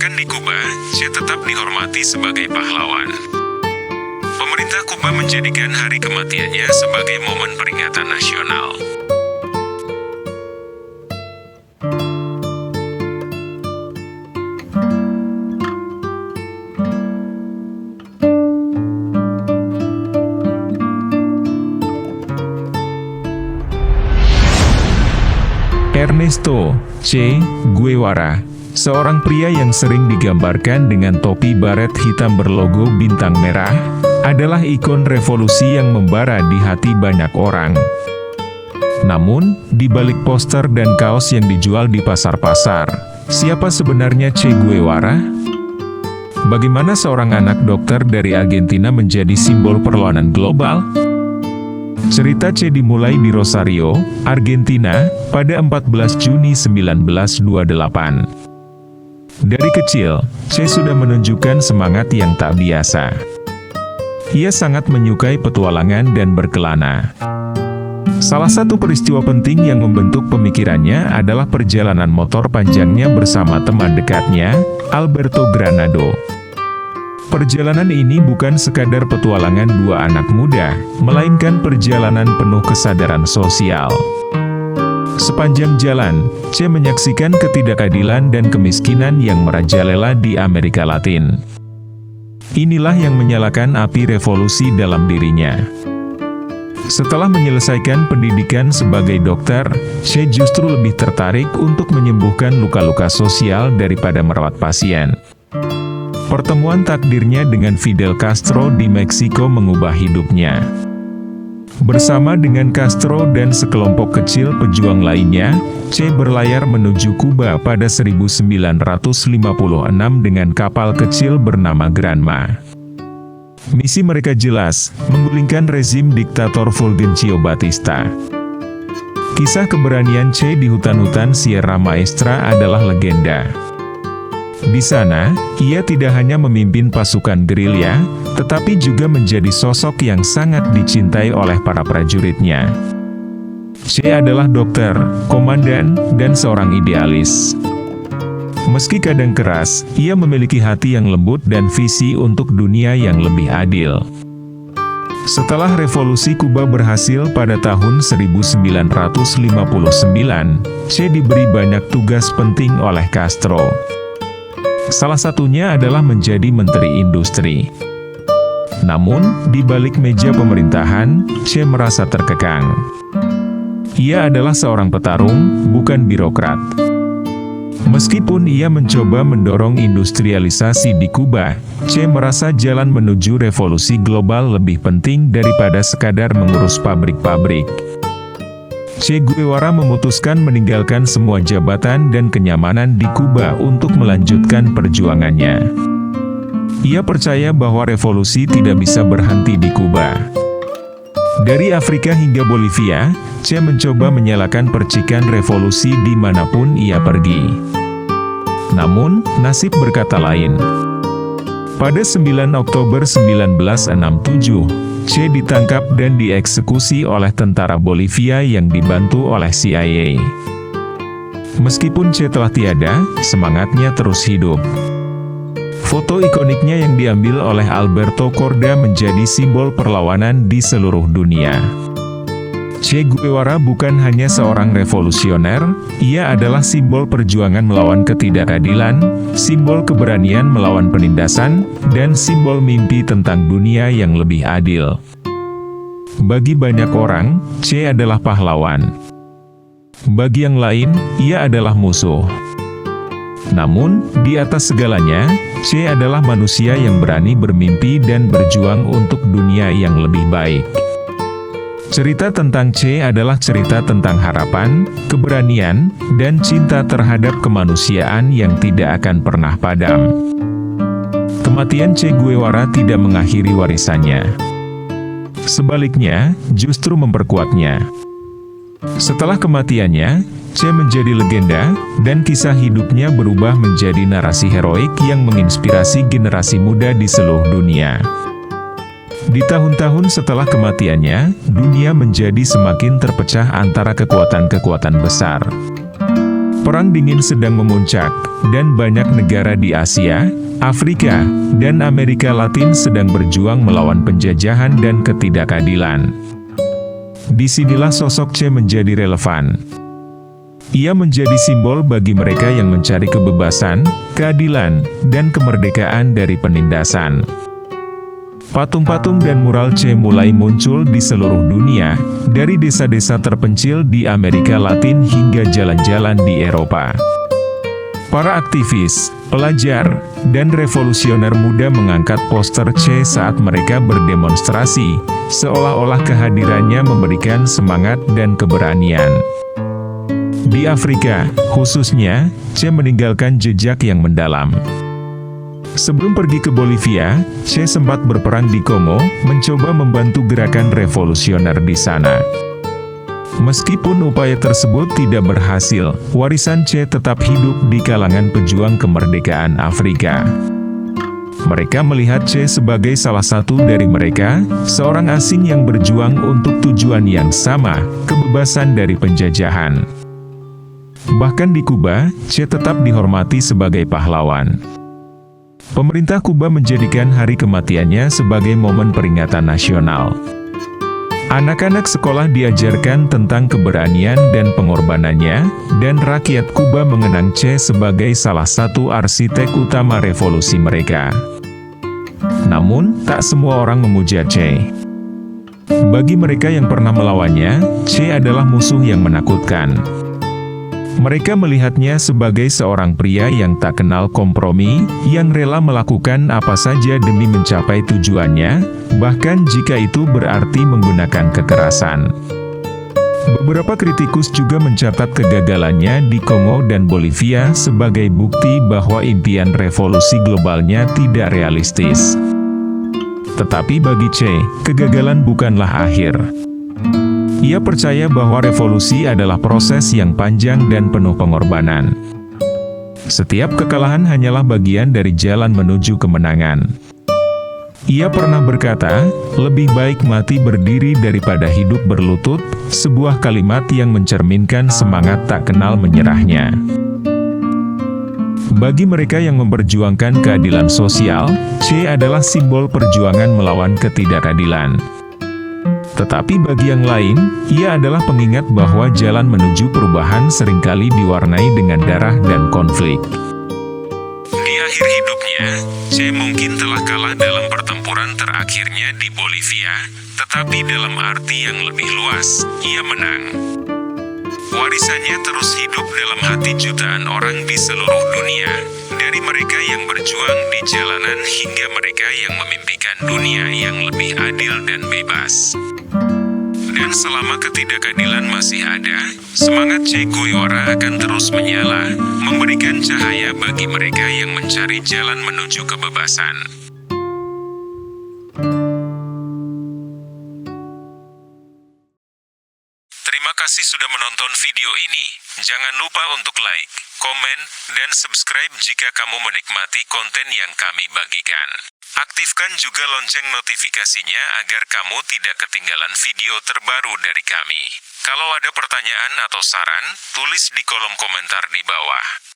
Bahkan di Kuba, Che tetap dihormati sebagai pahlawan. Pemerintah Kuba menjadikan hari kematiannya sebagai momen peringatan nasional. Ernesto Che Guevara, seorang pria yang sering digambarkan dengan topi baret hitam berlogo bintang merah, adalah ikon revolusi yang membara di hati banyak orang. Namun, di balik poster dan kaos yang dijual di pasar-pasar, siapa sebenarnya Che Guevara? Bagaimana seorang anak dokter dari Argentina menjadi simbol perlawanan global? Cerita Che dimulai di Rosario, Argentina, pada 14 Juni 1928. Dari kecil, Che sudah menunjukkan semangat yang tak biasa. Ia sangat menyukai petualangan dan berkelana. Salah satu peristiwa penting yang membentuk pemikirannya adalah perjalanan motor panjangnya bersama teman dekatnya, Alberto Granado. Perjalanan ini bukan sekadar petualangan dua anak muda, melainkan perjalanan penuh kesadaran sosial. Sepanjang jalan, Che menyaksikan ketidakadilan dan kemiskinan yang merajalela di Amerika Latin. Inilah yang menyalakan api revolusi dalam dirinya. Setelah menyelesaikan pendidikan sebagai dokter, Che justru lebih tertarik untuk menyembuhkan luka-luka sosial daripada merawat pasien. Pertemuan takdirnya dengan Fidel Castro di Meksiko mengubah hidupnya. Bersama dengan Castro dan sekelompok kecil pejuang lainnya, Che berlayar menuju Kuba pada 1956 dengan kapal kecil bernama Granma. Misi mereka jelas, menggulingkan rezim diktator Fulgencio Batista. Kisah keberanian Che di hutan-hutan Sierra Maestra adalah legenda. Di sana, ia tidak hanya memimpin pasukan gerilya, tetapi juga menjadi sosok yang sangat dicintai oleh para prajuritnya. Che adalah dokter, komandan, dan seorang idealis. Meski kadang keras, ia memiliki hati yang lembut dan visi untuk dunia yang lebih adil. Setelah revolusi Kuba berhasil pada tahun 1959, Che diberi banyak tugas penting oleh Castro. Salah satunya adalah menjadi Menteri Industri. Namun, di balik meja pemerintahan, Che merasa terkekang. Ia adalah seorang petarung, bukan birokrat. Meskipun ia mencoba mendorong industrialisasi di Kuba, Che merasa jalan menuju revolusi global lebih penting daripada sekadar mengurus pabrik-pabrik. Che Guevara memutuskan meninggalkan semua jabatan dan kenyamanan di Kuba untuk melanjutkan perjuangannya. Ia percaya bahwa revolusi tidak bisa berhenti di Kuba. Dari Afrika hingga Bolivia, Che mencoba menyalakan percikan revolusi dimanapun ia pergi. Namun, nasib berkata lain. Pada 9 Oktober 1967, Che ditangkap dan dieksekusi oleh tentara Bolivia yang dibantu oleh CIA. Meskipun Che telah tiada, semangatnya terus hidup. Foto ikoniknya yang diambil oleh Alberto Korda menjadi simbol perlawanan di seluruh dunia. Che Guevara bukan hanya seorang revolusioner, ia adalah simbol perjuangan melawan ketidakadilan, simbol keberanian melawan penindasan, dan simbol mimpi tentang dunia yang lebih adil. Bagi banyak orang, Che adalah pahlawan. Bagi yang lain, ia adalah musuh. Namun, di atas segalanya, Che adalah manusia yang berani bermimpi dan berjuang untuk dunia yang lebih baik. Cerita tentang Che adalah cerita tentang harapan, keberanian, dan cinta terhadap kemanusiaan yang tidak akan pernah padam. Kematian Che Guevara tidak mengakhiri warisannya. Sebaliknya, justru memperkuatnya. Setelah kematiannya, Che menjadi legenda, dan kisah hidupnya berubah menjadi narasi heroik yang menginspirasi generasi muda di seluruh dunia. Di tahun-tahun setelah kematiannya, dunia menjadi semakin terpecah antara kekuatan-kekuatan besar. Perang dingin sedang memuncak, dan banyak negara di Asia, Afrika, dan Amerika Latin sedang berjuang melawan penjajahan dan ketidakadilan. Disinilah sosok Che menjadi relevan. Ia menjadi simbol bagi mereka yang mencari kebebasan, keadilan, dan kemerdekaan dari penindasan. Patung-patung dan mural Che mulai muncul di seluruh dunia, dari desa-desa terpencil di Amerika Latin hingga jalan-jalan di Eropa. Para aktivis, pelajar, dan revolusioner muda mengangkat poster Che saat mereka berdemonstrasi, seolah-olah kehadirannya memberikan semangat dan keberanian. Di Afrika, khususnya, Che meninggalkan jejak yang mendalam. Sebelum pergi ke Bolivia, Che sempat berperang di Kongo, mencoba membantu gerakan revolusioner di sana. Meskipun upaya tersebut tidak berhasil, warisan Che tetap hidup di kalangan pejuang kemerdekaan Afrika. Mereka melihat Che sebagai salah satu dari mereka, seorang asing yang berjuang untuk tujuan yang sama, kebebasan dari penjajahan. Bahkan di Kuba, Che tetap dihormati sebagai pahlawan. Pemerintah Kuba menjadikan hari kematiannya sebagai momen peringatan nasional. Anak-anak sekolah diajarkan tentang keberanian dan pengorbanannya, dan rakyat Kuba mengenang Che sebagai salah satu arsitek utama revolusi mereka. Namun, tak semua orang memuja Che. Bagi mereka yang pernah melawannya, Che adalah musuh yang menakutkan. Mereka melihatnya sebagai seorang pria yang tak kenal kompromi, yang rela melakukan apa saja demi mencapai tujuannya, bahkan jika itu berarti menggunakan kekerasan. Beberapa kritikus juga mencatat kegagalannya di Kongo dan Bolivia sebagai bukti bahwa impian revolusi globalnya tidak realistis. Tetapi bagi Che, kegagalan bukanlah akhir. Ia percaya bahwa revolusi adalah proses yang panjang dan penuh pengorbanan. Setiap kekalahan hanyalah bagian dari jalan menuju kemenangan. Ia pernah berkata, "Lebih baik mati berdiri daripada hidup berlutut," sebuah kalimat yang mencerminkan semangat tak kenal menyerahnya. Bagi mereka yang memperjuangkan keadilan sosial, Che adalah simbol perjuangan melawan ketidakadilan. Tetapi bagi yang lain, ia adalah pengingat bahwa jalan menuju perubahan seringkali diwarnai dengan darah dan konflik. Di akhir hidupnya, Che mungkin telah kalah dalam pertempuran terakhirnya di Bolivia, tetapi dalam arti yang lebih luas, ia menang. Warisannya terus hidup dalam hati jutaan orang di seluruh dunia, dari mereka yang berjuang di jalanan hingga mereka yang memimpikan dunia yang lebih adil dan bebas. Dan selama ketidakadilan masih ada, semangat Che Guevara akan terus menyala, memberikan cahaya bagi mereka yang mencari jalan menuju kebebasan. Terima kasih sudah menonton video ini. Jangan lupa untuk like, komen, dan subscribe jika kamu menikmati konten yang kami bagikan. Aktifkan juga lonceng notifikasinya agar kamu tidak ketinggalan video terbaru dari kami. Kalau ada pertanyaan atau saran, tulis di kolom komentar di bawah.